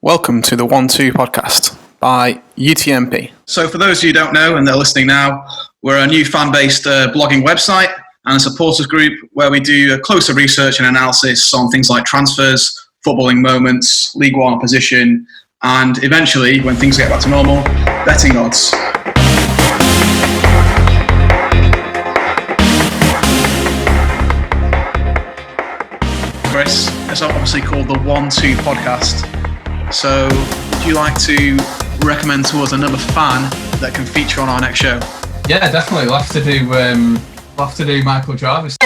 Welcome to the 1-2 podcast by UTMP. So for those of you who don't know and they're listening now, we're a new fan-based blogging website and a supporters group where we do a closer research and analysis on things like transfers, footballing moments, League One opposition, and eventually, when things get back to normal, betting odds. Chris, it's obviously called the 1-2 podcast. So, would you like to recommend to us another fan that can feature on our next show? Yeah, definitely. We'll have to do Michael Jarvis.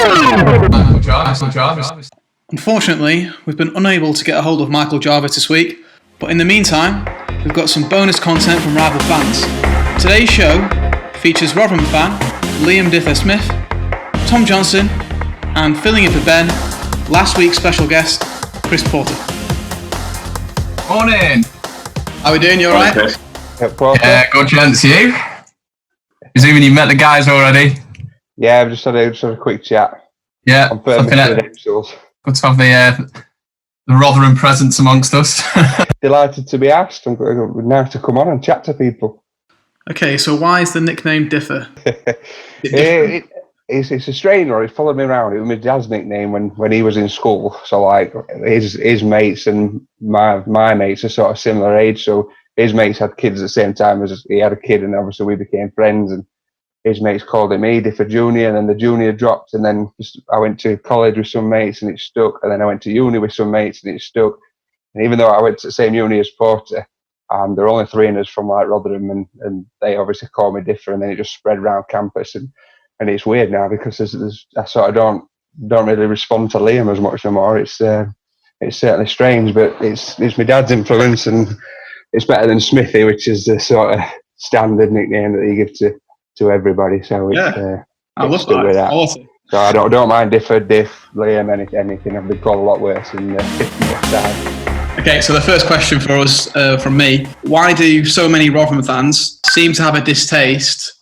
Unfortunately, we've been unable to get a hold of Michael Jarvis this week, but in the meantime, we've got some bonus content from rival fans. Today's show features Rotherham fan Liam Dither-Smith, Tom Johnson, and filling in for Ben, last week's special guest, Chris Porter. Morning. How are we doing? You alright? Yeah, good chance. You? Presuming you met the guys already? Yeah, I've just had a quick chat. Yeah, good to have the Rotherham presence amongst us. Delighted to be asked. I'm now to come on and chat to people. Okay, so why is the nickname Differ? It's a strange one. It followed me around. It was my dad's nickname when he was in school. So like his mates and my mates are sort of similar age. So his mates had kids at the same time as he had a kid, and obviously we became friends. And his mates called him Differ Junior, and then the junior dropped. And then I went to college with some mates, and it stuck. And then I went to uni with some mates, and it stuck. And even though I went to the same uni as Porter, there were only three of us from like Rotherham, and they obviously called me Differ, and then it just spread around campus. And it's weird now because I sort of don't really respond to Liam as much anymore. It's certainly strange, but it's my dad's influence, and it's better than Smithy, which is the sort of standard nickname that you give to everybody. So I love that. Awesome. So I don't mind Diff, Liam, anything. I've been called a lot worse in the time. Okay, so the first question for us from me: why do so many Rotherham fans seem to have a distaste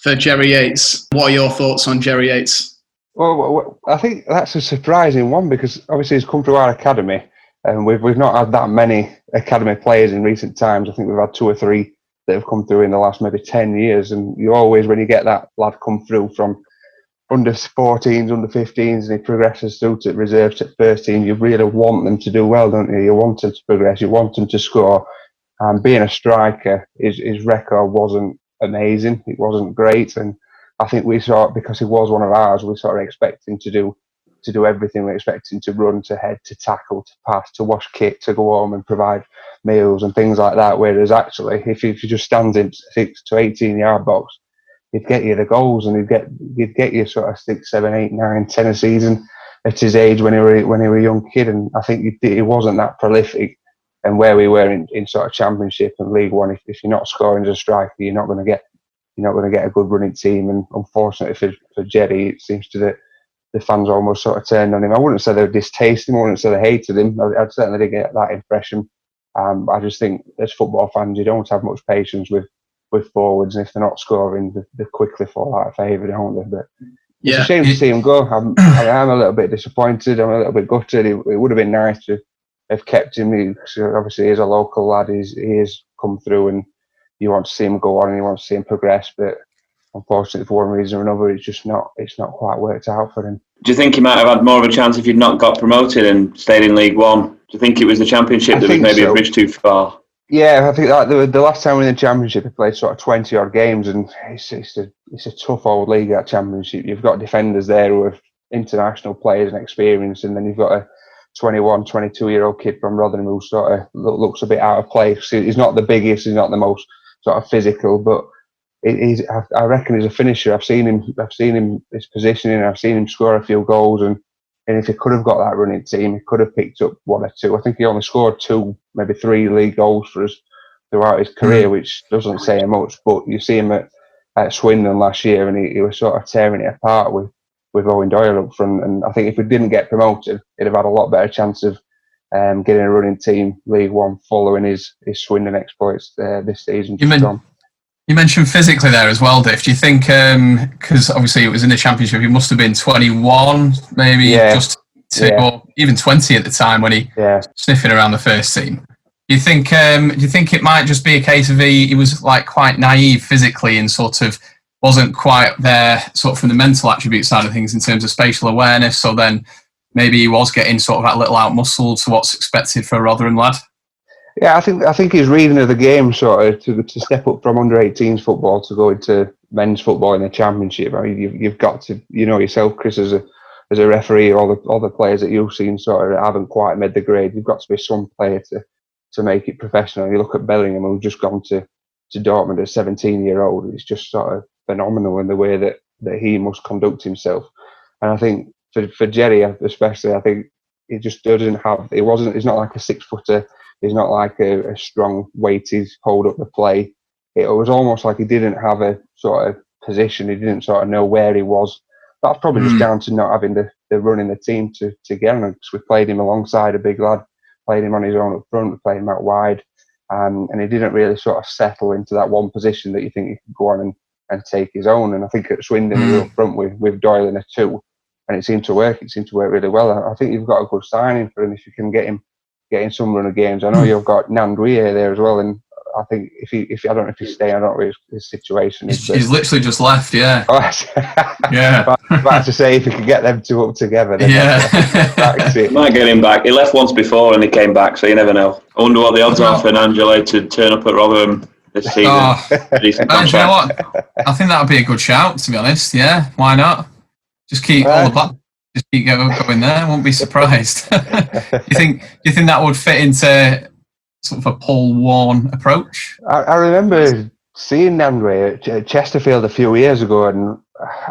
for Jerry Yates? What are your thoughts on Jerry Yates? Well, I think that's a surprising one because obviously he's come through our academy, and we've not had that many academy players in recent times. I think we've had two or three that have come through in the last maybe 10 years, and you always, when you get that lad come through from under 14s, under 15s, and he progresses through to reserves at first team, you really want them to do well, don't you? You want them to progress, you want them to score. And being a striker, his record wasn't amazing. It wasn't great, and I think we thought because he was one of ours, we sort of expect him to do everything. We expect him to run, to head, to tackle, to pass, to wash kit, to go home and provide meals and things like that. Whereas actually, if you just stand in 6 to 18 yard box, he'd get you the goals, and he'd get you sort of 6, 7, 8, 9, 10 a season at his age when he were a young kid. And I think he wasn't that prolific. And where we were in sort of Championship and League One, if you're not scoring as a striker, you're not going to get a good running team. And unfortunately for Jerry, it seems that the fans almost sort of turned on him. I wouldn't say they distasted him, I wouldn't say they hated him. I certainly didn't get that impression. I just think as football fans, you don't have much patience with forwards, and if they're not scoring, they quickly fall out of favour, don't they? But it's a shame to see him go. I'm a little bit disappointed. I'm a little bit gutted. It would have been nice to have kept him. Obviously, he's a local lad. He has come through, and you want to see him go on, and you want to see him progress. But unfortunately, for one reason or another, it's not quite worked out for him. Do you think he might have had more of a chance if he'd not got promoted and stayed in League One? Do you think it was the Championship that was maybe a bridge too far? Yeah, I think that the last time we were in the Championship, he played sort of 20 odd games, and it's a tough old league, that Championship. You've got defenders there who are international players and experience, and then you've got a 21, 22-year-old kid from Rotherham who sort of looks a bit out of place. He's not the biggest, he's not the most sort of physical, but I reckon he's a finisher. I've seen him his positioning, I've seen him score a few goals, and if he could have got that running team, he could have picked up 1 or 2. I think he only scored 2, maybe 3 league goals for us throughout his career, which doesn't say much, but you see him at Swindon last year, and he was sort of tearing it apart with Owen Doyle up front. And I think if we didn't get promoted, he'd have had a lot better chance of getting a running team League One following his Swindon exploits this season. You mentioned physically there as well, Dave. Do you think, because obviously it was in the Championship, he must have been 21, maybe or even 20 at the time when he sniffing around the first team. Do you think it might just be a case of he was like quite naive physically and sort of wasn't quite there sort of from the mental attribute side of things in terms of spatial awareness, so then maybe he was getting sort of that little out muscle to what's expected for a Rotherham lad? Yeah, I think his reading of the game sort of to step up from under 18s football to go into men's football in the Championship. I mean, you've got to, you know yourself, Chris, as a referee, all the players that you've seen sort of haven't quite made the grade. You've got to be some player to make it professional. You look at Bellingham, who's just gone to Dortmund as a 17-year-old. It's just sort of phenomenal in the way that he must conduct himself. And I think for Jerry especially, I think he just doesn't have. He's not like a 6-footer. He's not like a strong weighted hold up the play. It was almost like he didn't have a sort of position. He didn't sort of know where he was. That's probably just down to not having the run in the team to get him. Because we played him alongside a big lad, played him on his own up front, we played him out wide, and he didn't really sort of settle into that one position that you think he could go on and take his own. And I think at Swindon he was up front with Doyle in a 2, and it seemed to work. It seemed to work really well. I think you've got a good signing for him if you can get him getting some run of games. I know you've got Nandouye there as well, and I think if I don't know if he's staying, I don't know what his situation is. He's literally just left, yeah. Yeah. I was about to say if he could get them two up together, then yeah. Might get him back. He left once before and he came back, so you never know. I wonder what the odds are for Nandouye to turn up at Rotherham this season. Do you know what? I think that would be a good shout, to be honest. Yeah, why not? Just keep all the back. Just keep going there. I won't be surprised. Do you think that would fit into sort of a Paul Warne approach? I remember seeing Nandouye at Chesterfield a few years ago, and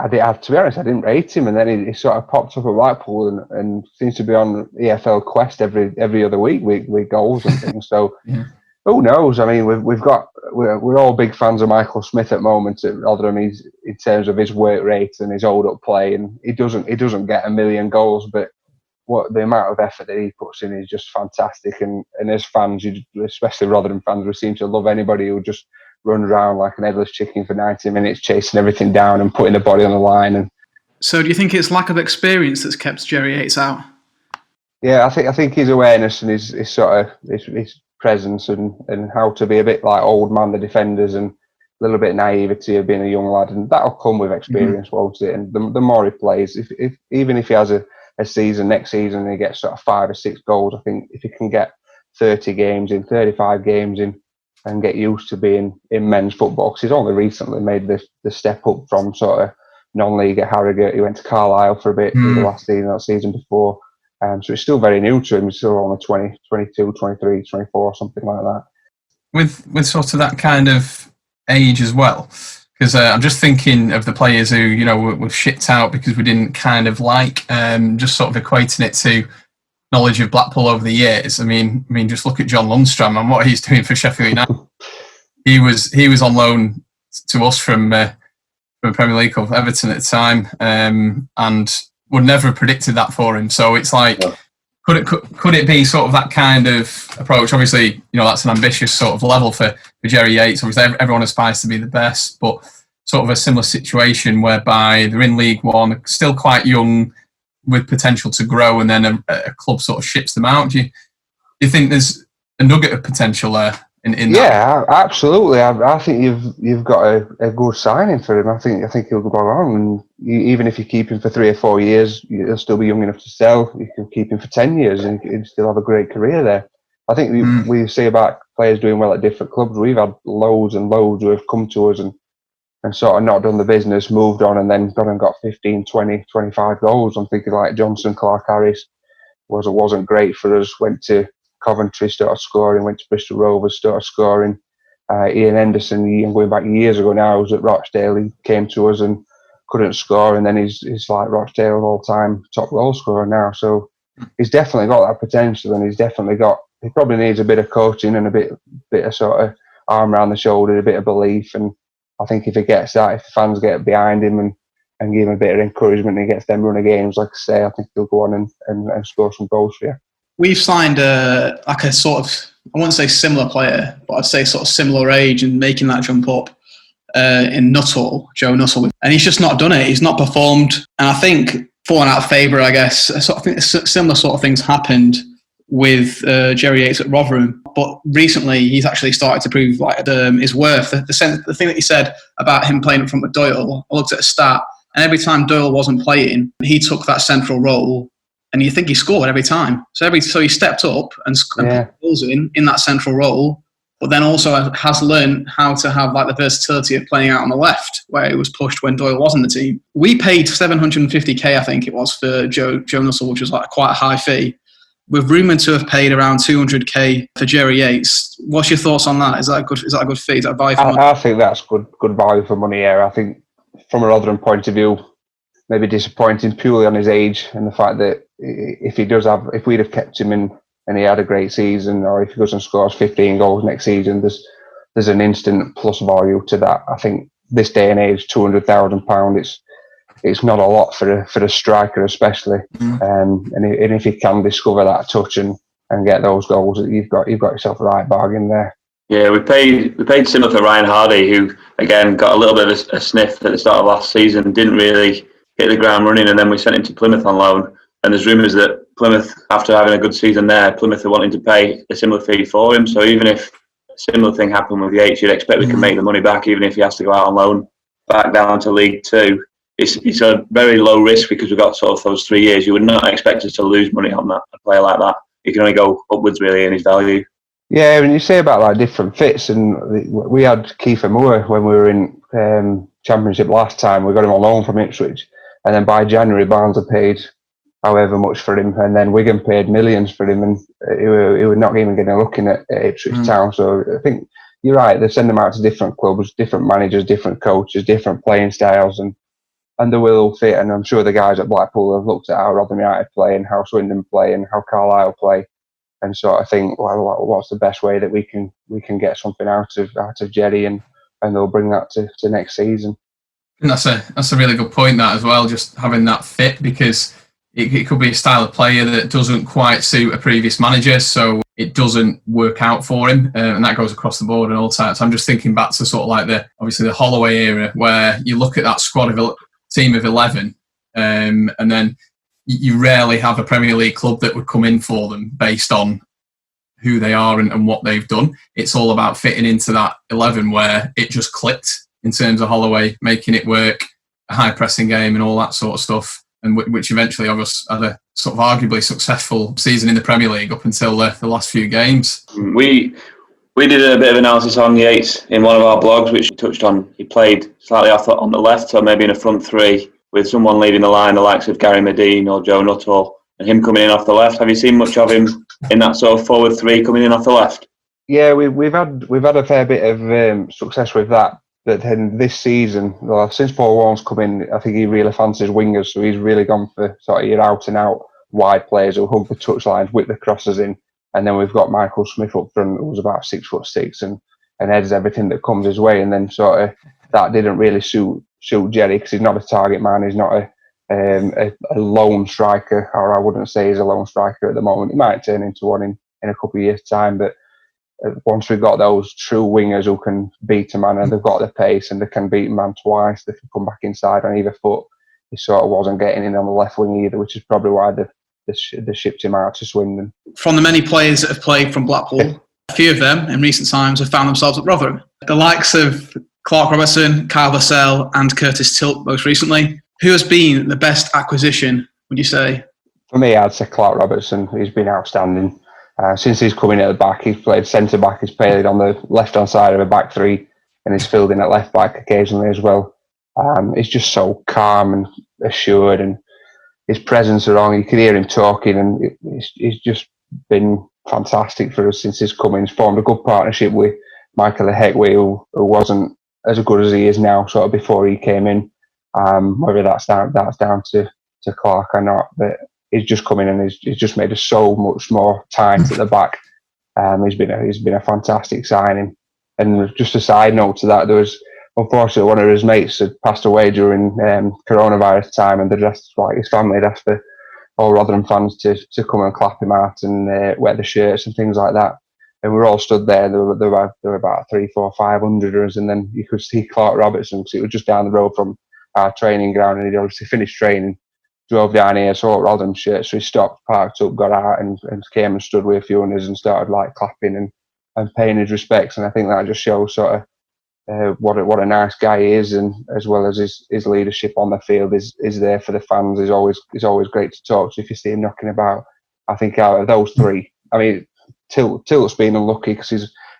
to be honest, I didn't rate him. And then he sort of popped up at Blackpool and seems to be on EFL Quest every other week with goals and things. So who knows? I mean, we're all big fans of Michael Smith at the moment at Rotherham. He's in terms of his work rate and his hold up play, and he doesn't get a million goals, but what the amount of effort that he puts in is just fantastic. And as fans, especially Rotherham fans, we seem to love anybody who just runs around like an headless chicken for 90 minutes, chasing everything down and putting the body on the line. And so, do you think it's lack of experience that's kept Jerry Yates out? Yeah, I think his awareness and his sort of his presence and how to be a bit like old man the defenders and a little bit naivety of being a young lad, and that'll come with experience, won't it? And the more he plays, if even if he has a season next season and he gets sort of 5 or 6 goals, I think if he can get 30 games in, 35 games in, and get used to being in men's football, because he's only recently made the step up from sort of non-league at Harrogate. He went to Carlisle for a bit the last season, that season before. So it's still very new to him. He's still only 20, 22, 23, 24, something like that. With sort of that kind of age as well, because I'm just thinking of the players who, you know, were shipped out because we didn't kind of like, just sort of equating it to knowledge of Blackpool over the years. I mean, just look at John Lundstram and what he's doing for Sheffield United. He was on loan to us from a Premier League club, Everton at the time, and would never have predicted that for him. So it's like, could it be sort of that kind of approach? Obviously, you know, that's an ambitious sort of level for Jerry Yates. Obviously, everyone aspires to be the best, but sort of a similar situation whereby they're in League One, still quite young, with potential to grow, and then a club sort of ships them out. Do you think there's a nugget of potential there in that? Yeah, absolutely. I think you've got a good signing for him. I think he'll go on, and even if you keep him for 3 or 4 years, he'll still be young enough to sell. You can keep him for 10 years and he'll still have a great career there. I think we say about players doing well at different clubs. We've had loads and loads who have come to us and sort of not done the business, moved on, and then gone and got 15, 20, 25 goals. I'm thinking like Johnson, Clark Harris wasn't great for us. Went to Coventry, started scoring. Went to Bristol Rovers, started scoring. Ian Henderson, going back years ago now, was at Rochdale. He came to us and couldn't score, and then he's like Rochdale all-time top goal scorer now. So he's definitely got that potential, and he probably needs a bit of coaching and a bit of sort of arm around the shoulder, a bit of belief. And I think if he gets that, if the fans get behind him and give him a bit of encouragement and he gets them run of games, like I say, I think he'll go on and score some goals for you. We've signed like a sort of, I wouldn't say similar player, but I'd say sort of similar age and making that jump up in Nuttall, Joe Nuttall. And he's just not done it. He's not performed. And I think falling out of favour, I guess, I think similar sort of things happened with Jerry Yates at Rotherham, but recently he's actually started to prove his worth. The thing that he said about him playing up front with Doyle, I looked at a stat, and every time Doyle wasn't playing, he took that central role, and you think he scored every time. So he stepped up and put goals in that central role, but then also has learned how to have the versatility of playing out on the left, where he was pushed when Doyle was in the team. We paid $750k, I think it was, for Joe Nussle, which was quite a high fee. We're rumoured to have paid around $200k for Jerry Yates. What's your thoughts on that? Is that a good fee? Is that value for money? I think that's good value for money. Yeah, I think from a Rotherham point of view, maybe disappointing purely on his age and the fact that if we'd have kept him in and he had a great season, or if he goes and scores 15 goals next season, there's an instant plus value to that. I think this day and age, £200,000, it's not a lot for a striker, especially. And if he can discover that touch and get those goals, you've got yourself a right bargain there. Yeah, we paid similar for Ryan Hardy, who again got a little bit of a sniff at the start of last season, didn't really hit the ground running, and then we sent him to Plymouth on loan. And there's rumours that Plymouth, after having a good season there, Plymouth are wanting to pay a similar fee for him. So even if a similar thing happened with Yates, you'd expect we can make the money back, even if he has to go out on loan back down to League Two. It's a very low risk because we've got sort of those 3 years. You would not expect us to lose money on that, a player like that. He can only go upwards really in his value. Yeah, when you say about different fits, and we had Kiefer Moore when we were in Championship last time. We got him on loan from Ipswich, and then by January Barnes had paid however much for him, and then Wigan paid millions for him, and he was not even getting a look in at Ipswich Town. So I think you're right. They send them out to different clubs, different managers, different coaches, different playing styles, and they will fit. And I'm sure the guys at Blackpool have looked at how Rotherham United play and how Swindon play and how Carlisle play, and sort of think, well, what's the best way that we can get something out of Jerry, and they'll bring that to next season. And that's a really good point, that as well, just having that fit, because it could be a style of player that doesn't quite suit a previous manager, so it doesn't work out for him, and that goes across the board and all types. I'm just thinking back to sort of obviously the Holloway era, where you look at that squad of team of 11, and then you rarely have a Premier League club that would come in for them based on who they are and what they've done. It's all about fitting into that 11 where it just clicked in terms of Holloway, making it work, a high pressing game and all that sort of stuff, and which eventually obviously had a sort of arguably successful season in the Premier League up until the last few games. We did a bit of analysis on Yates in one of our blogs, which touched on he played slightly off on the left, so maybe in a front three with someone leading the line, the likes of Gary Medine or Joe Nuttall, and him coming in off the left. Have you seen much of him in that sort of forward three coming in off the left? Yeah, we've had a fair bit of success with that. But then this season, since Paul Warren's come in, I think he really fancies wingers, so he's really gone for sort of your out and out wide players who hug the touchlines, whip the crosses in. And then we've got Michael Smith up front, who's about 6'6" and heads everything that comes his way. And then sort of that didn't really suit Jerry, because he's not a target man. He's not a lone striker, or I wouldn't say he's a lone striker at the moment. He might turn into one in a couple of years' time. But once we've got those true wingers who can beat a man, and they've got the pace and they can beat a man twice, they can come back inside on either foot. He sort of wasn't getting in on the left wing either, which is probably why they shipped him out to Swindon. From the many players that have played from Blackpool, a few of them in recent times have found themselves at Rotherham. The likes of Clark Robertson, Kyle Vassell and Curtis Tilt most recently. Who has been the best acquisition, would you say? For me, I'd say Clark Robertson. He's been outstanding. Since he's come in at the back, he's played centre-back, he's played on the left-hand side of a back three, and he's filled in at left-back occasionally as well. He's just so calm and assured, and his presence around, you can hear him talking, and he's just been fantastic for us since he's come in. He's formed a good partnership with Michael Heckway, who wasn't as good as he is now, sort of before he came in. Whether that's down to Clark or not, but he's just come in and he's just made us so much more tight at the back. He's been a fantastic signing. And just a side note to that, there was unfortunately one of his mates had passed away during coronavirus time, and his family had asked for all Rotherham fans to come and clap him out and wear the shirts and things like that. And we were all stood there. There were about 300, 400, 500, and then you could see Clark Robertson, because it was just down the road from our training ground, and he'd obviously finished training. drove down here, saw Rotherham shirt, so he stopped, parked up, got out, and came and stood with a few others and started like clapping and paying his respects. And I think that just shows sort of what a nice guy he is, and as well as his leadership on the field is there for the fans. Is always great to talk to if you see him knocking about. I think out of those three, I mean, Tilt's been unlucky because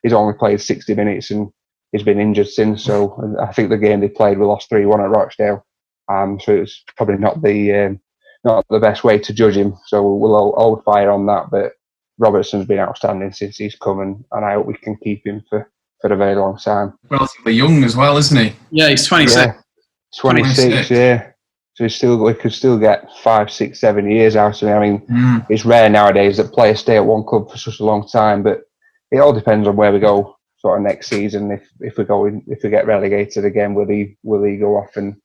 he's only played 60 minutes and he's been injured since. So I think the game they played, we lost 3-1 at Rochdale. So it's probably not the best way to judge him. So we'll hold fire on that. But Robertson's been outstanding since he's come, and I hope we can keep him for a very long time. Relatively young as well, isn't he? Yeah, he's 26. Yeah, 26, yeah. So we could still get 5, 6, 7 years out of him. I mean, it's rare nowadays that players stay at one club for such a long time, but it all depends on where we go sort of next season. If we get relegated again, will he go off and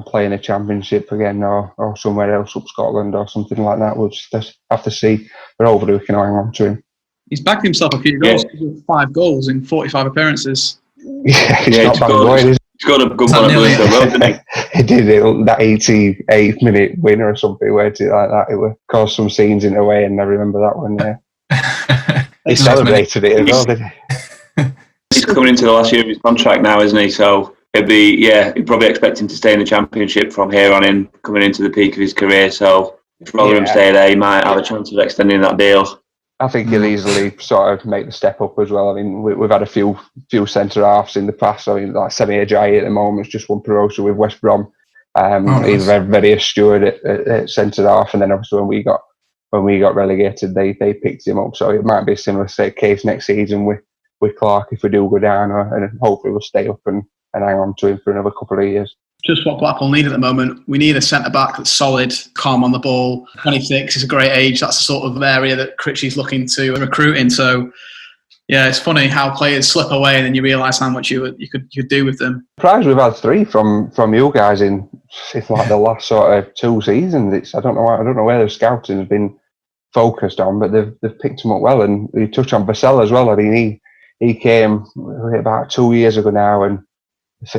play in a championship again, or somewhere else up Scotland or something like that? We'll just have to see. But hopefully we can hang on to him. He's backed himself a few goals. He's got 5 goals in 45 appearances. Yeah, it's not bad going, is it? He's got a good one at Bloomfield Road, didn't he? He did it, that 88th minute winner or something, where it like that. It caused some scenes in a way, and I remember that one. Yeah. He celebrated it as well, didn't he? He's coming into the last year of his contract now, isn't he? So he'd probably expect him to stay in the Championship from here on in, coming into the peak of his career. So if Rotherham stay there, he might have a chance of extending that deal. I think he'll easily sort of make the step up as well. I mean, we've had a few centre halves in the past. I mean, like Semi Ajayi at the moment has just won promotion with West Brom. He's very, very assured at centre half, and then obviously when we got relegated, they picked him up. So it might be a similar case next season with Clark if we do go down, and hopefully we'll stay up and hang on to him for another couple of years. Just what Blackpool need at the moment. We need a centre-back that's solid, calm on the ball. 26 is a great age. That's the sort of area that Critchley's looking to recruit in. So, yeah, it's funny how players slip away and then you realise how much you could do with them. Surprised we've had 3 from you guys in like the last sort of 2 seasons. I don't know where the scouting has been focused on, but they've picked him up well. And you touch on Vassell as well. I mean, he came about 2 years ago now, and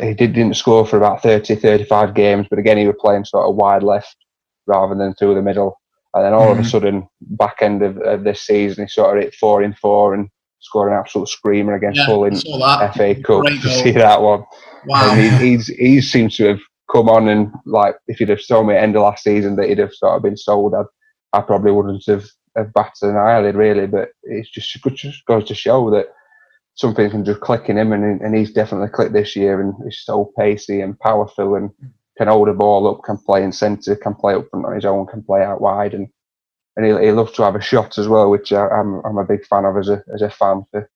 he didn't score for about 30, 35 games, but again, he was playing sort of wide left rather than through the middle. And then all of a sudden, back end of this season, he sort of hit 4 in 4 and scored an absolute screamer against Hull in FA Cup. To see that one. Wow. And he seems to have come on, and like, if you'd have told me at the end of last season that he'd have sort of been sold, I probably wouldn't have batted an eyelid really, but it just goes to show that something can just click in him, and he's definitely clicked this year, and he's so pacey and powerful and can hold the ball up, can play in centre, can play up front on his own, can play out wide, and he loves to have a shot as well, which I'm a big fan of as a fan for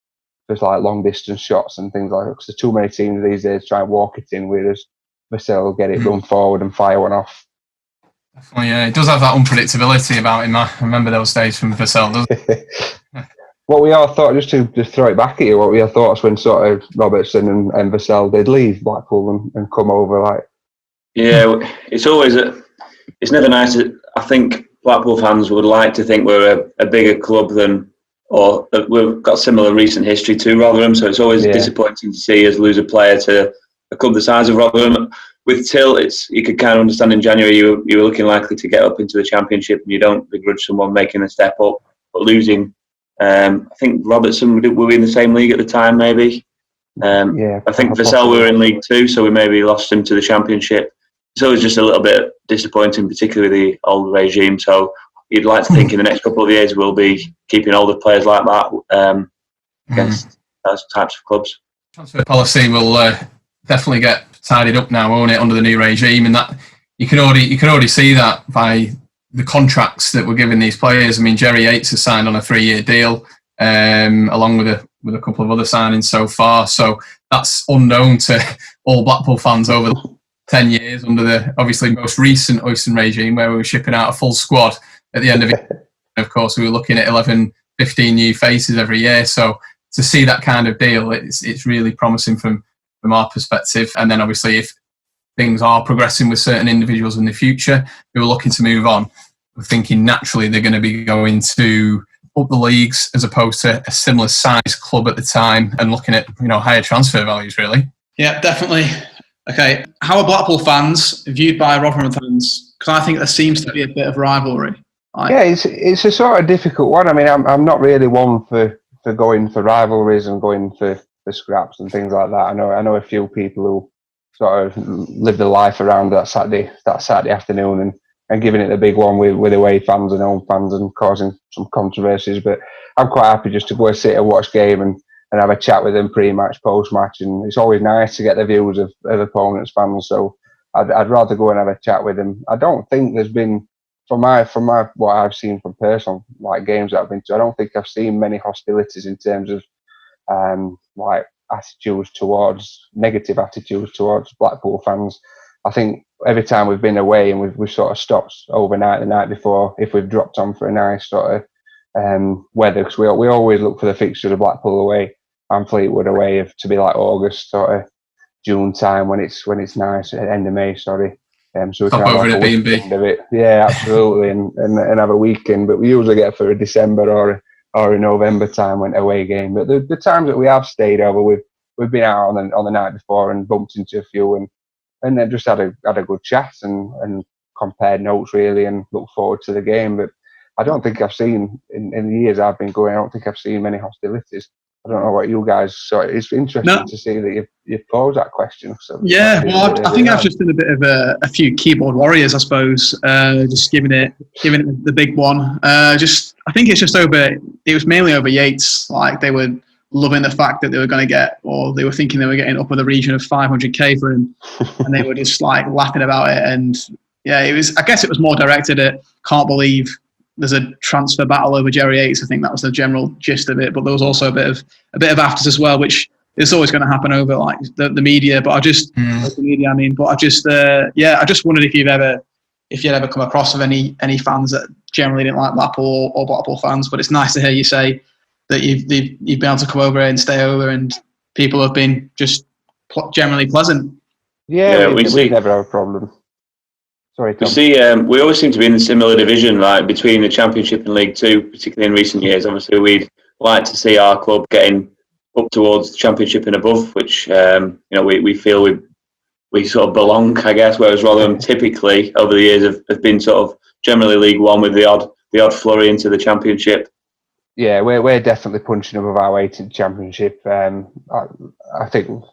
like long distance shots and things like that, because there's too many teams these days try and walk it in, whereas Vassell will get it run forward and fire one off. Well, yeah, it does have that unpredictability about him. I remember those days from Vassell, doesn't it? What we all thought, just to throw it back at you, what were your thoughts when sort of Robertson and Vassell did leave Blackpool and come over? Like, yeah, it's never nice. I think Blackpool fans would like to think we're a bigger club or we've got similar recent history to Rotherham, so it's always disappointing to see us lose a player to a club the size of Rotherham. With Till, you could kind of understand in January you were looking likely to get up into the Championship, and you don't begrudge someone making a step up, but losing. I think Robertson were we in the same league at the time, maybe. I think Vassell were in League 2, so we maybe lost him to the Championship. It's always just a little bit disappointing, particularly the old regime. So you'd like to think in the next couple of years we'll be keeping older players like that against those types of clubs. Transfer policy will definitely get tidied up now, won't it, under the new regime? And that you can already see that by the contracts that we're giving these players. I mean, Jerry Yates has signed on a 3-year deal, along with a couple of other signings so far. So that's unknown to all Blackpool fans over the 10 years under the obviously most recent Oyston regime, where we were shipping out a full squad at the end of it. Of course, we were looking at 11, 15 new faces every year. So to see that kind of deal, it's really promising from our perspective. And then obviously if things are progressing with certain individuals in the future who are looking to move on, we're thinking naturally they're going to be going to up the leagues as opposed to a similar size club at the time, and looking at higher transfer values really. Yeah, definitely. Okay, how are Blackpool fans viewed by Rotherham fans Because I think there seems to be a bit of rivalry. Yeah, it's a sort of difficult one. I mean, I'm not really one for going for rivalries and going for scraps and things like that. I know a few people who sort of live their life around that Saturday afternoon and giving it the big one with away fans and home fans and causing some controversies. But I'm quite happy just to go and sit and watch game and have a chat with them pre-match, post-match, and it's always nice to get the views of opponents' fans. So I'd rather go and have a chat with them. I don't think there's been, from my what I've seen from personal games that I've been to, I don't think I've seen many hostilities in terms of negative attitudes towards Blackpool fans. I think every time we've been away and we've sort of stopped overnight the night before, if we've dropped on for a nice sort of weather, because we always look for the fixtures of Blackpool away and Fleetwood away to be like August, sort of June time when it's nice, end of May, sorry. So we Stop can over have at a B&B. weekend of it. Yeah, absolutely, and have a weekend. But we usually get for a December or a November time when away game. But the times that we have stayed over, we've been out on the night before and bumped into a few and then just had a good chat and compared notes really and looked forward to the game. But I don't think I've seen in the years I've been going, I don't think I've seen many hostilities. I don't know what you guys saw. It's interesting to see that you've posed that question. So yeah, well, I think I've just done a bit of a few keyboard warriors, I suppose. Just giving it the big one. I think it's just over. It was mainly over Yates. Like they were loving the fact that they were going to get, or they were thinking they were getting up in the region of 500k for him, and they were just like laughing about it. And yeah, it was. I guess it was more directed at can't believe there's a transfer battle over Jerry Yates. I think that was the general gist of it. But there was also a bit of afters as well, which is always going to happen over like the media. But I just the media. I mean, but I just I just wondered if you'd ever come across of any fans that generally didn't like Blackpool or Blackpool fans. But it's nice to hear you say that you've been able to come over and stay over, and people have been just generally pleasant. Yeah, we never have a problem. Sorry, Tom. We see, we always seem to be in a similar division, like between the Championship and League Two, particularly in recent years. Obviously, we'd like to see our club getting up towards the Championship and above, which we feel we sort of belong, I guess. Whereas Rotherham typically over the years have been sort of generally League One with the odd flurry into the Championship. Yeah, we're definitely punching above our weight in the Championship. I think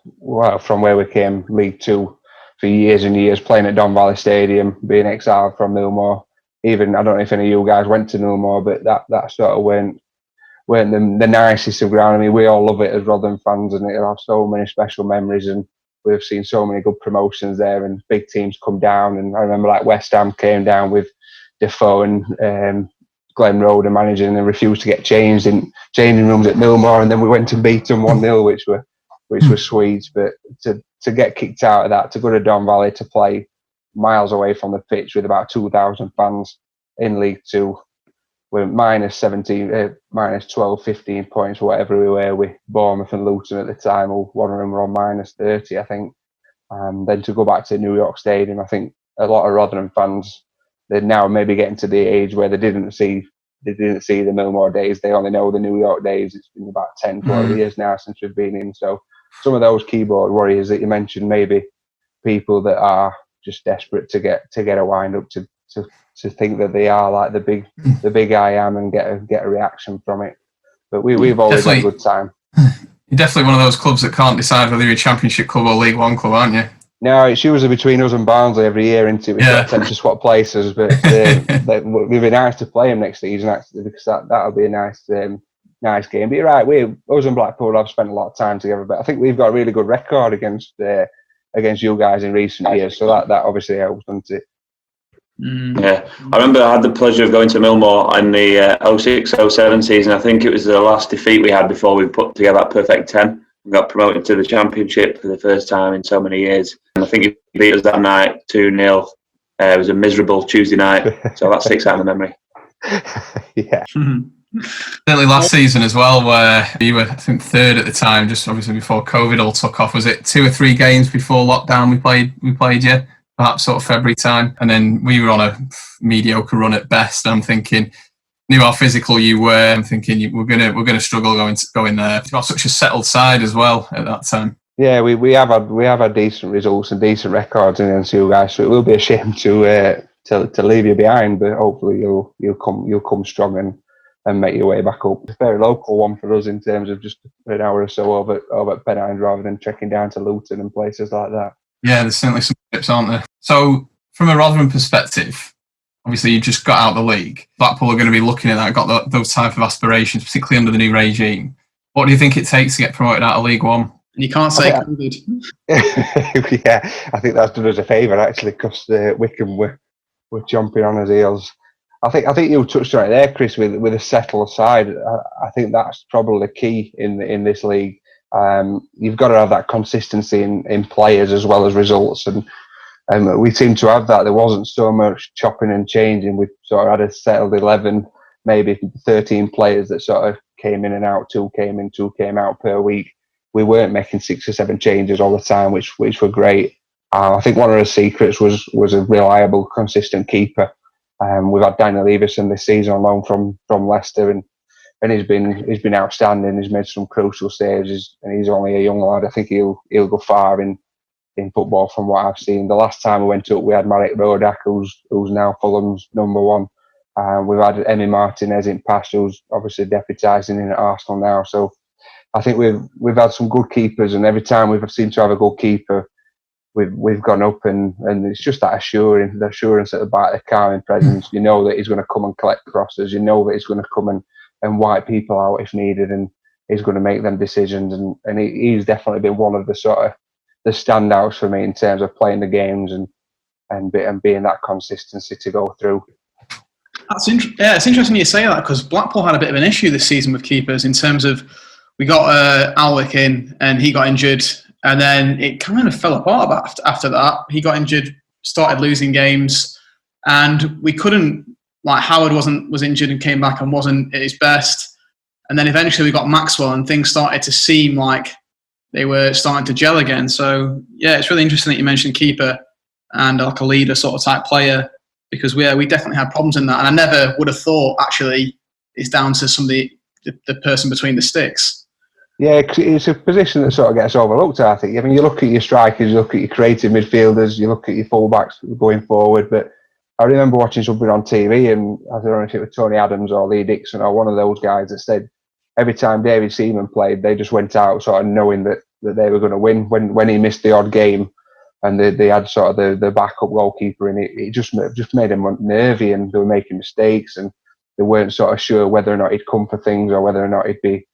from where we came, League Two. For years and years, playing at Don Valley Stadium, being exiled from Millmoor. Even I don't know if any of you guys went to Millmoor, but that sort of weren't the nicest of ground. I mean, we all love it as Rotherham fans, and it'll have so many special memories. And we've seen so many good promotions there, and big teams come down. And I remember like West Ham came down with Defoe and Glenn Roeder managing, and refused to get changed in changing rooms at Millmoor, and then we went and beat them 1-0, which was sweet. But to get kicked out of that, to go to Don Valley to play miles away from the pitch with about 2,000 fans in League Two, we're minus 12, 15 points, whatever we were, with Bournemouth and Luton at the time. One of them were on minus 30, I think. Then to go back to New York Stadium, I think a lot of Rotherham fans, they're now maybe getting to the age where they didn't see the Millmoor days. They only know the New York days. It's been about 10, 12 years now since we've been in. So some of those keyboard warriors that you mentioned, maybe people that are just desperate to get a wind up, to think that they are like the big I am and get a reaction from it. But we've always had a good time. You're definitely one of those clubs that can't decide whether you're a Championship club or League One club, aren't you? No, it's usually between us and Barnsley every year, isn't it? We tend to swap places, but it'd be nice to play them next season, actually, because that'll be a nice game. But you're right, us and Blackpool have spent a lot of time together, but I think we've got a really good record against you guys in recent years, so that obviously helps, doesn't it? Yeah, I remember I had the pleasure of going to Millmoor in the 06-07 season. I think it was the last defeat we had before we put together that perfect 10. We got promoted to the Championship for the first time in so many years. And I think he beat us that night 2-0. It was a miserable Tuesday night, so that sticks out in the memory. Yeah. Certainly last season as well, where you were, I think, third at the time, just obviously before COVID all took off. Was it 2 or 3 games before lockdown we played you? Perhaps sort of February time, and then we were on a mediocre run at best. I'm thinking, knew how physical you were. I'm thinking we're gonna struggle going there. You've got such a settled side as well at that time. Yeah, we have had decent results and decent records against you guys, so it will be a shame to to leave you behind, but hopefully you'll come strong and make your way back up. It's a very local one for us in terms of just an hour or so over at Pennine rather than trekking down to Luton and places like that. Yeah, there's certainly some tips, aren't there? So from a Rotherham perspective, obviously you just got out of the league. Blackpool are going to be looking at that, got those type of aspirations, particularly under the new regime. What do you think it takes to get promoted out of League One? And you can't say COVID. Yeah, I think that's done us a favour actually, because Wickham were jumping on his heels. I think you touched on it there, Chris, with a settled side. I think that's probably the key in this league. You've got to have that consistency in players as well as results, and we seem to have that. There wasn't so much chopping and changing. We sort of had a settled 11, maybe 13 players that sort of came in and out, 2 came in, 2 came out per week. We weren't making 6 or 7 changes all the time, which were great. I think one of the secrets was a reliable, consistent keeper. We've had Daniel Everson this season on loan from Leicester, and he's been outstanding. He's made some crucial saves, and he's only a young lad. I think he'll go far in football from what I've seen. The last time we went up, we had Marek Rodak, who's now Fulham's number 1. We've had Emi Martinez in past, who's obviously deputising in at Arsenal now. So I think we've had some good keepers, and every time we've seemed to have a good keeper, we've gone up, and it's just that assurance at the back, the calming presence. You know that he's going to come and collect crosses. You know that he's going to come and wipe people out if needed, and he's going to make them decisions. And he's definitely been one of the sort of the standouts for me in terms of playing the games and being that consistency to go through. It's interesting you say that, because Blackpool had a bit of an issue this season with keepers in terms of we got Alwick in and he got injured, and then it kind of fell apart after that. He got injured, started losing games, and we couldn't, like Howard was injured and came back and wasn't at his best. And then eventually we got Maxwell and things started to seem like they were starting to gel again. So yeah, it's really interesting that you mentioned keeper and like a leader sort of type player, because we definitely had problems in that. And I never would have thought actually it's down to the person between the sticks. Yeah, it's a position that sort of gets overlooked, I think. I mean, you look at your strikers, you look at your creative midfielders, you look at your fullbacks going forward. But I remember watching something on TV, and I don't know if it was Tony Adams or Lee Dixon or one of those guys that said every time David Seaman played, they just went out sort of knowing that they were going to win. When he missed the odd game, and they had sort of the backup goalkeeper, and it just made them nervy, and they were making mistakes, and they weren't sort of sure whether or not he'd come for things or whether or not he'd be.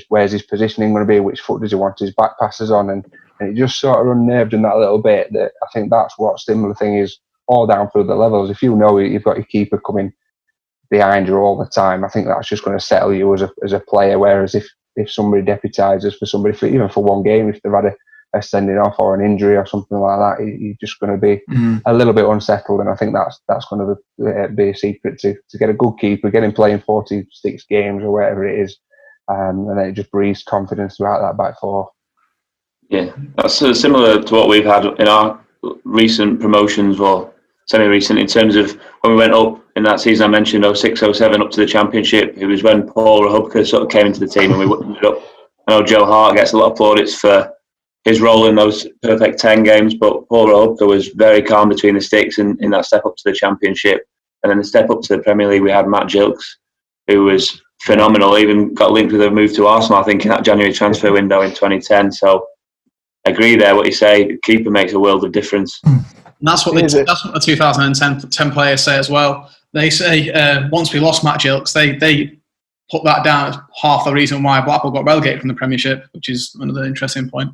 Where's his positioning going to be? Which foot does he want his back passes on? And it just sort of unnerved him that little bit. That I think that's what similar thing is all down through the levels. If you know you've got your keeper coming behind you all the time, I think that's just going to settle you as a player. Whereas if somebody deputises for somebody even for one game, if they've had a sending off or an injury or something like that, you're just going to be a little bit unsettled. And I think that's going to be a secret to get a good keeper, get him playing 46 games or whatever it is. And then it just breathes confidence throughout that back four. Yeah, that's similar to what we've had in our recent promotions, or semi-recent, in terms of when we went up in that season I mentioned, 06-07 up to the Championship. It was when Paul Rahubka sort of came into the team and we ended up. I know Joe Hart gets a lot of plaudits for his role in those perfect 10 games, but Paul Rahubka was very calm between the sticks in that step up to the Championship. And then the step up to the Premier League, we had Matt Gilks, who was phenomenal, even got linked with a move to Arsenal, I think, in that January transfer window in 2010. So I agree there, what you say, the keeper makes a world of difference. And that's what the 2010 players say as well. They say once we lost Matt Gilks, they put that down as half the reason why Blackpool got relegated from the Premiership, which is another interesting point.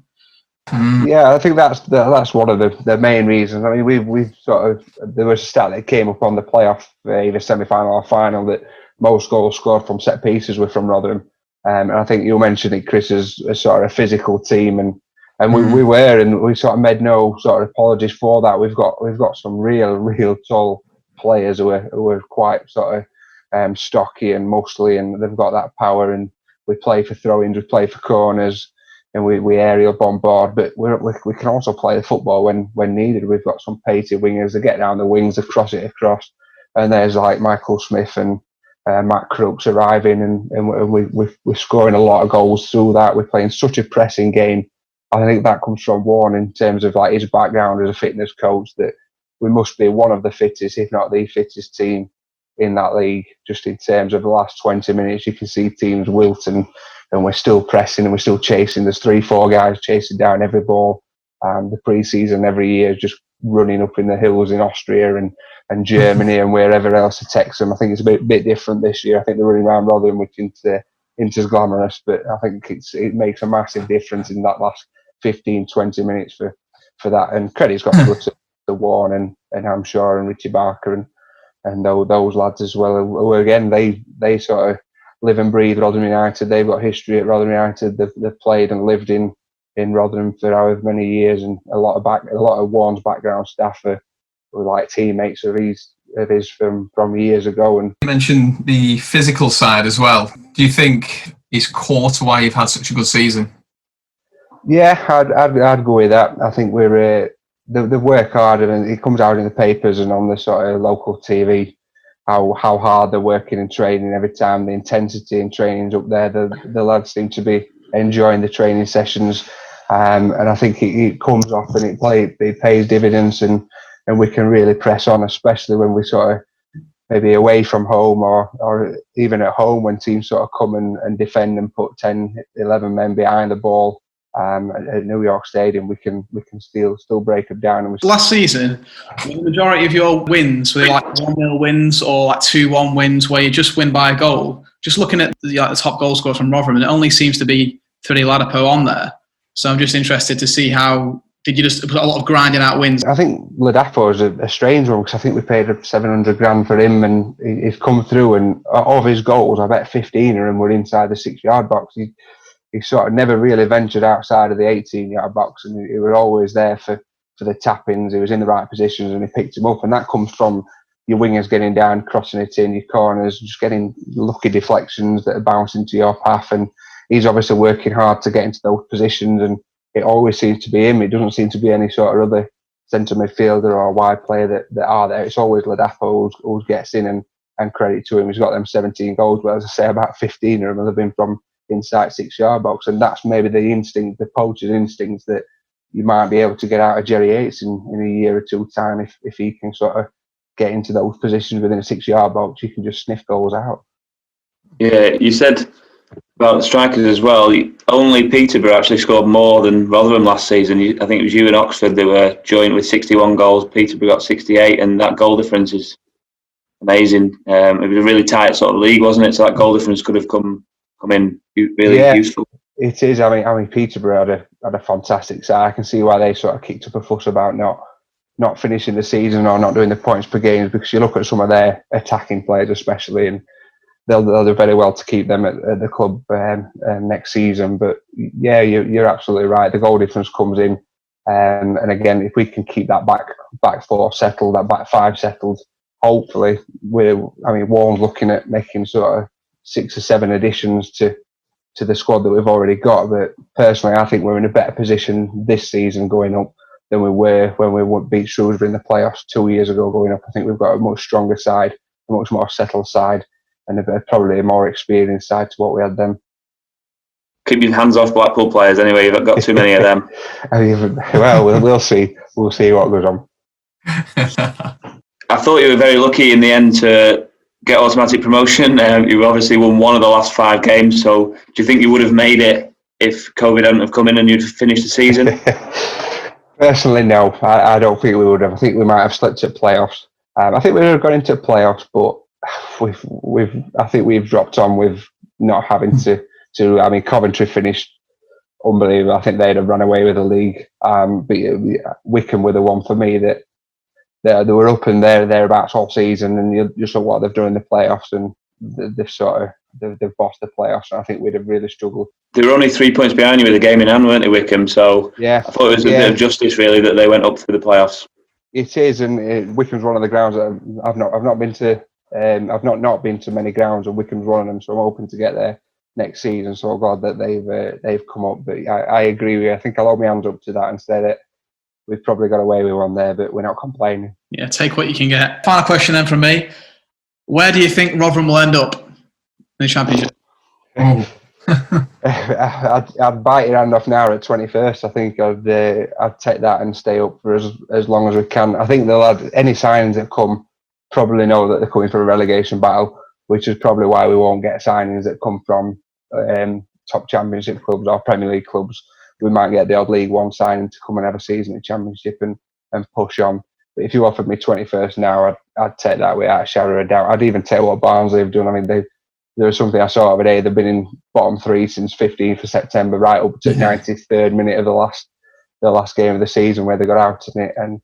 Yeah, I think that's one of the main reasons. I mean, we've sort of, there was a stat that came up on the playoff, either semi-final or final, that most goals scored from set pieces were from Rotherham. And I think you mentioned it, Chris, as a sort of physical team, and we were, and we sort of made no sort of apologies for that. We've got some real tall players who are quite sort of stocky and muscly, and they've got that power. And we play for throw-ins, we play for corners, and we aerial bombard. But we can also play the football when needed. We've got some pacey wingers that get down the wings, that cross it across, and there's like Michael Smith and Matt Crooks arriving, and we're scoring a lot of goals through that. We're playing such a pressing game. I think that comes from Warren in terms of like his background as a fitness coach, that we must be one of the fittest, if not the fittest team in that league. Just in terms of the last 20 minutes, you can see teams wilt, and we're still pressing and we're still chasing. There's 3-4 guys chasing down every ball. The pre-season every year is just running up in the hills in Austria and Germany and wherever else it takes them. I think it's a bit different this year. I think they're running around Rotherham, which is glamorous, but I think it makes a massive difference in that last 15-20 minutes for that. And credit's got to go to Warren and Hampshire and Richie Barker and those lads as well, who again they sort of live and breathe Rotherham United. They've got history at Rotherham United. They've played and lived in Rotherham for however many years, and a lot of Warren's background staff are like teammates of his from years ago. And you mentioned the physical side as well. Do you think it's core to why you've had such a good season? Yeah, I'd go with that. I think we're they work hard, and it comes out in the papers and on the sort of local TV how hard they're working and training every time. The intensity in training's up there. The lads seem to be enjoying the training sessions, and I think it comes off and it pays dividends, and we can really press on, especially when we sort of maybe away from home or even at home, when teams sort of come and defend and put 10, 11 men behind the ball. At New York Stadium, we can still break them down. And last season, the majority of your wins were like 1-0 wins or like 2-1 wins where you just win by a goal. Just looking at the top goal scorer from Rotherham, and it only seems to be Freddie Ladapo on there. So I'm just interested to see how did you just put a lot of grinding out wins? I think Ladapo is a strange one, because I think we paid $700,000 for him, and he's come through. And of his goals, I bet 15 of them were inside the 6-yard box. He sort of never really ventured outside of the 18-yard box, and he was always there for the tap-ins. He was in the right positions, and he picked him up. And that comes from your wingers getting down, crossing it in, your corners, just getting lucky deflections that are bouncing to your path. And he's obviously working hard to get into those positions, and it always seems to be him. It doesn't seem to be any sort of other centre midfielder or wide player that are there. It's always Ladapo who gets in, and credit to him. He's got them 17 goals, but as I say, about 15 of them have been from inside 6-yard box, and that's maybe the poacher's instincts that you might be able to get out of Jerry Yates in a year or two time. If he can sort of get into those positions within a 6-yard box, you can just sniff goals out. Yeah, you said about the strikers as well. Only Peterborough actually scored more than Rotherham last season. I think it was you and Oxford. They were joint with 61 goals. Peterborough got 68, and that goal difference is amazing. It was a really tight sort of league, wasn't it? So that goal difference could have come in really useful. It is. I mean, Peterborough had a fantastic side. I can see why they sort of kicked up a fuss about not finishing the season or not doing the points per game, because you look at some of their attacking players, especially, and they'll do very well to keep them at the club next season. But yeah, you're absolutely right. The goal difference comes in, and again, if we can keep that back four settled, that back five settled, hopefully, Warren's looking at making sort of 6 or 7 additions to the squad that we've already got. But personally, I think we're in a better position this season going up than we were when we beat Shrewsbury in the playoffs 2 years ago going up. I think we've got a much stronger side, a much more settled side, and probably a more experienced side to what we had then. Keep your hands off Blackpool players anyway. You've got too many of them. Well, we'll see. We'll see what goes on. I thought you were very lucky in the end to get automatic promotion. You obviously won one of the last 5 games. So do you think you would have made it if COVID hadn't have come in and you'd finished the season? Personally, no. I don't think we would have. I think we might have slipped at playoffs. I think we would have gone into playoffs, but I think we've dropped on with not having to. I mean, Coventry finished unbelievable. I think they'd have run away with the league. But Wycombe were the one for me that they were up and thereabouts all season, and you just saw what they've done in the playoffs, and they've bossed the playoffs. And I think we'd have really struggled. They were only 3 points behind you with a game in hand, weren't they, Wycombe? So yeah, I thought it was a bit of justice, really, that they went up through the playoffs. It is, and Wycombe's one of the grounds that I've not been to. I've not been to many grounds, and Wycombe's one of them. So I'm hoping to get there next season. So I'm glad that they've come up. But I agree with you. I think I'll hold my hands up to that and say that we've probably got away with one there, but we're not complaining. Yeah, take what you can get. Final question then from me. Where do you think Rotherham will end up in the Championship? Oh, I'd bite your hand off now at 21st. I think I'd take that and stay up for as long as we can. I think they'll have any signings that come probably know that they're coming for a relegation battle, which is probably why we won't get signings that come from top Championship clubs or Premier League clubs. We might get the odd League One signing to come and have a season in Championship and push on. But if you offered me 21st now, I'd take that without a shadow of a doubt. I'd even take what Barnsley have done. I mean, there was something I saw the other day. They've been in bottom three since 15th of September, right up to 93rd minute of the last game of the season where they got out in it. And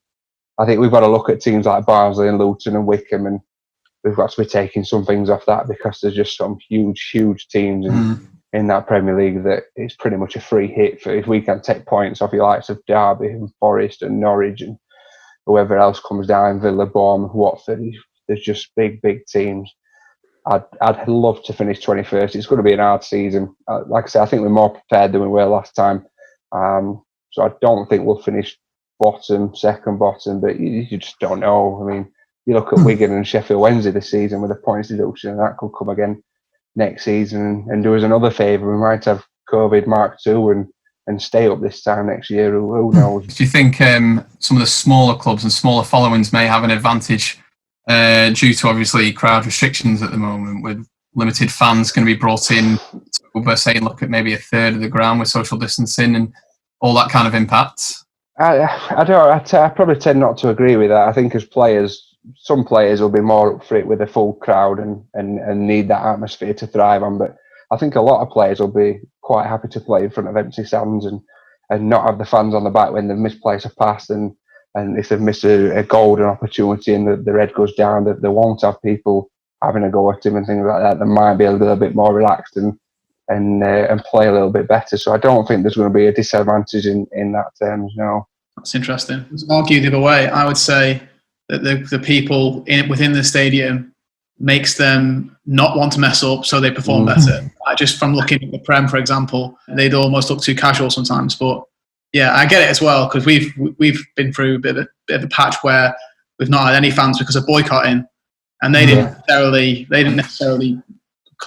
I think we've got to look at teams like Barnsley and Luton and Wickham, and we've got to be taking some things off that because there's just some huge teams in that Premier League that it's pretty much a free hit for if we can take points off your likes of Derby and Forest and Norwich and whoever else comes down, Villa, Bournemouth, Watford. There's just big teams. I'd love to finish 21st. It's going to be an hard season. Like I said, I think we're more prepared than we were last time. So I don't think we'll finish second bottom, but you just don't know. I mean, you look at Wigan and Sheffield Wednesday this season with a points deduction, and that could come again next season and do us another favour. We might have COVID Mark II and stay up this time next year. Who knows? Do you think some of the smaller clubs and smaller followings may have an advantage due to obviously crowd restrictions at the moment, with limited fans going to be brought in to say look at maybe a third of the ground with social distancing and all that kind of impact? I probably tend not to agree with that. I think as players, some players will be more up for it with a full crowd and need that atmosphere to thrive on. But I think a lot of players will be quite happy to play in front of empty stands and not have the fans on the back when they've misplaced a pass and if they've missed a golden opportunity and the red goes down, that they won't have people having a go at him and things like that. They might be a little bit more relaxed and play a little bit better. So I don't think there's going to be a disadvantage in that terms. No. That's interesting. To argue the other way, I would say that the people within the stadium makes them not want to mess up, so they perform better. Just from looking at the Prem, for example, they'd almost look too casual sometimes. But yeah, I get it as well, because we've been through a bit of a patch where we've not had any fans because of boycotting, and they didn't necessarily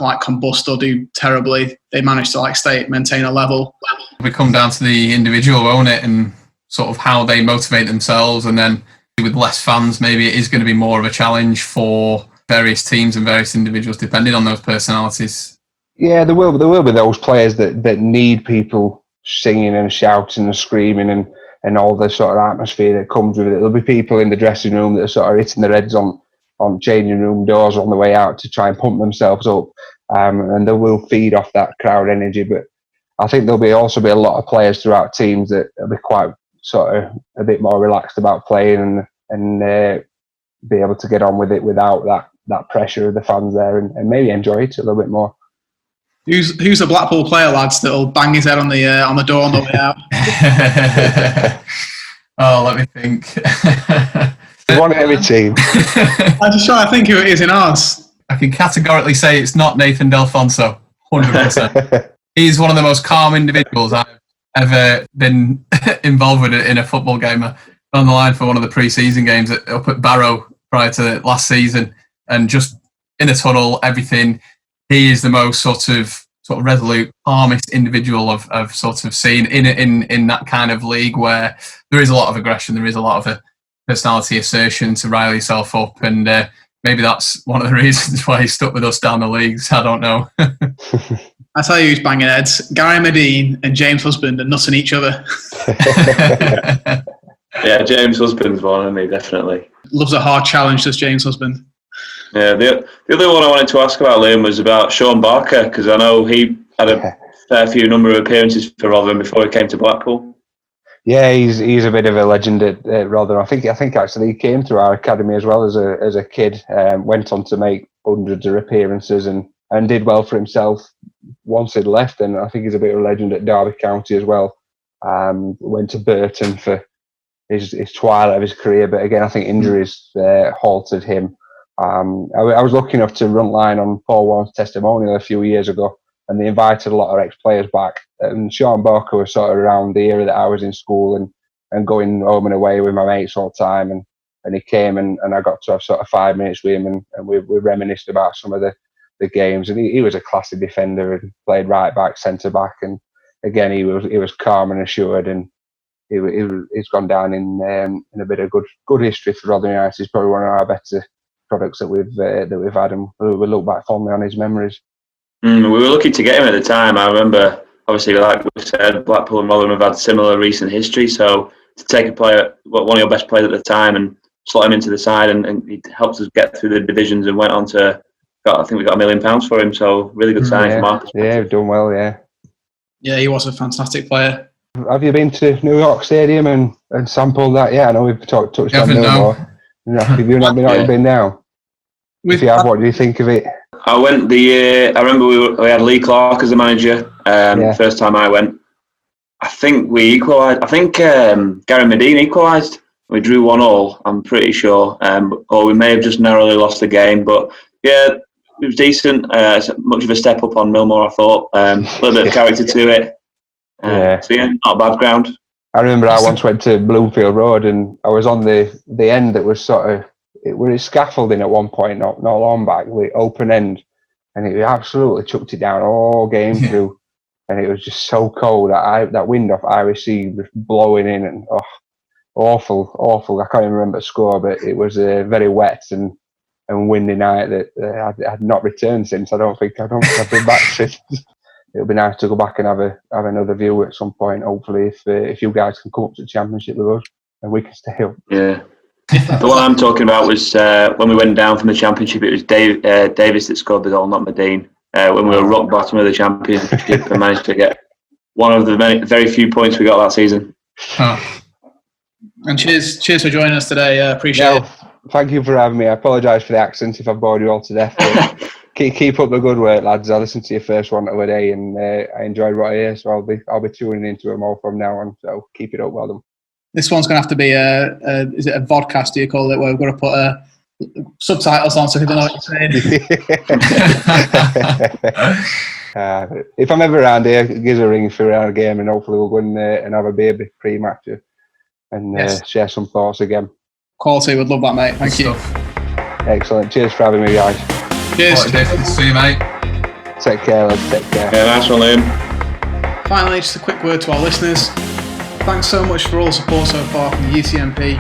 like combust or do terribly. They managed to maintain a level. We come down to the individual, won't it, and sort of how they motivate themselves, and then with less fans, maybe it is going to be more of a challenge for various teams and various individuals, depending on those personalities. Yeah, there will be those players that need people singing and shouting and screaming and all the sort of atmosphere that comes with it. There'll be people in the dressing room that are sort of hitting their heads on changing room doors on the way out to try and pump themselves up, and they will feed off that crowd energy. But I think there'll also be a lot of players throughout teams that will be quite sort of a bit more relaxed about playing and be able to get on with it without that pressure of the fans there and maybe enjoy it a little bit more. Who's the Blackpool player, lads, that'll bang his head on the door on the way out? Oh, let me think. One at every team. I'm just trying to think who it is in ours. I can categorically say it's not Nathan Delfonso, 100%. He's one of the most calm individuals I've ever been involved with in a football game. On the line for one of the pre-season games up at Barrow prior to last season, and just in the tunnel, everything. He is the most sort of resolute, calmest individual I've sort of seen in that kind of league where there is a lot of aggression, there is a lot of a personality assertion to rile yourself up, and maybe that's one of the reasons why he stuck with us down the leagues. I don't know. I tell you who's banging heads: Gary Medine and James Husband are nutting each other. Yeah, James Husband's one, isn't he? Definitely. Loves a hard challenge, does James Husband. Yeah, the other one I wanted to ask about, Liam, was about Sean Barker, because I know he had a fair few number of appearances for Rotherham before he came to Blackpool. Yeah, he's a bit of a legend at Rotherham. I think actually he came through our academy as well as a kid. Went on to make hundreds of appearances and did well for himself once he'd left. And I think he's a bit of a legend at Derby County as well. Went to Burton for his twilight of his career, but again I think injuries halted him. I was lucky enough to run line on Paul Warren's testimonial a few years ago, and they invited a lot of ex-players back. And Sean Barker was sort of around the era that I was in school and going home and away with my mates all the time. And he came and I got to have sort of 5 minutes with him and we reminisced about some of the the games, and he was a classy defender and played right back, centre back, and again he was calm and assured, and he's gone down in a bit of good history for Rotherham United. He's probably one of our better products that we've had, and we look back fondly on his memories. We were lucky to get him at the time. I remember, obviously, like we said, Blackpool and Rotherham have had similar recent history. So to take a player, one of your best players at the time, and slot him into the side, and he helped us get through the divisions and went on to, I think we got £1 million for him. So really good signing from our perspective. Yeah, we've done well. Yeah, he was a fantastic player. Have you been to New York Stadium and sampled that? Yeah, I know we've touched on Millmore. No. Have you not been now? If you have, what do you think of it? I went the year. I remember we had Lee Clark as the manager. First time I went, I think we equalised. I think Gary Medine equalised. We drew 1-1. I'm pretty sure, or we may have just narrowly lost the game. But yeah, it was decent. Much of a step up on Millmore, I thought. A little bit of character to it. So yeah, not a bad ground. I remember I once went to Bloomfield Road, and I was on the end that was sort of, it was scaffolding at one point, not long back, with open end, and it absolutely chucked it down all game through, and it was just so cold. That wind off Irish Sea was blowing in, and awful. I can't even remember the score, but it was a very wet and windy night that I'd not returned since. I don't think I've been back since. It'll be nice to go back and have another view at some point. Hopefully, if you guys can come up to the Championship with us, and we can stay up. Yeah. The one I'm talking about was when we went down from the Championship. It was Davis that scored the goal, not Medine. When we were rock bottom of the Championship and managed to get one of the very few points we got that season. And cheers for joining us today. Appreciate it. Thank you for having me. I apologise for the accent if I've bored you all to death. Keep up the good work, lads. I listened to your first one the other day, and I enjoyed what I hear. So I'll be tuning into them all from now on. So keep it up, well done. This one's going to have to be is it a vodcast, do you call it, where we've got to put subtitles on so people know what you're saying. If I'm ever around here, give us a ring if you're around a game, and hopefully we'll go in and have a beer pre-match and share some thoughts again. Quality, would love that, mate. Thank you. Excellent. Cheers for having me, guys. Cheers. See you, mate. Take care, lads. Take care. Yeah, nice one, Liam. Finally, just a quick word to our listeners. Thanks so much for all the support so far from the UTMP.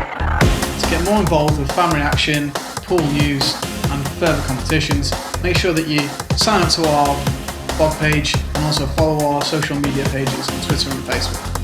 To get more involved with fan reaction, pool news and further competitions, make sure that you sign up to our blog page and also follow our social media pages on Twitter and Facebook.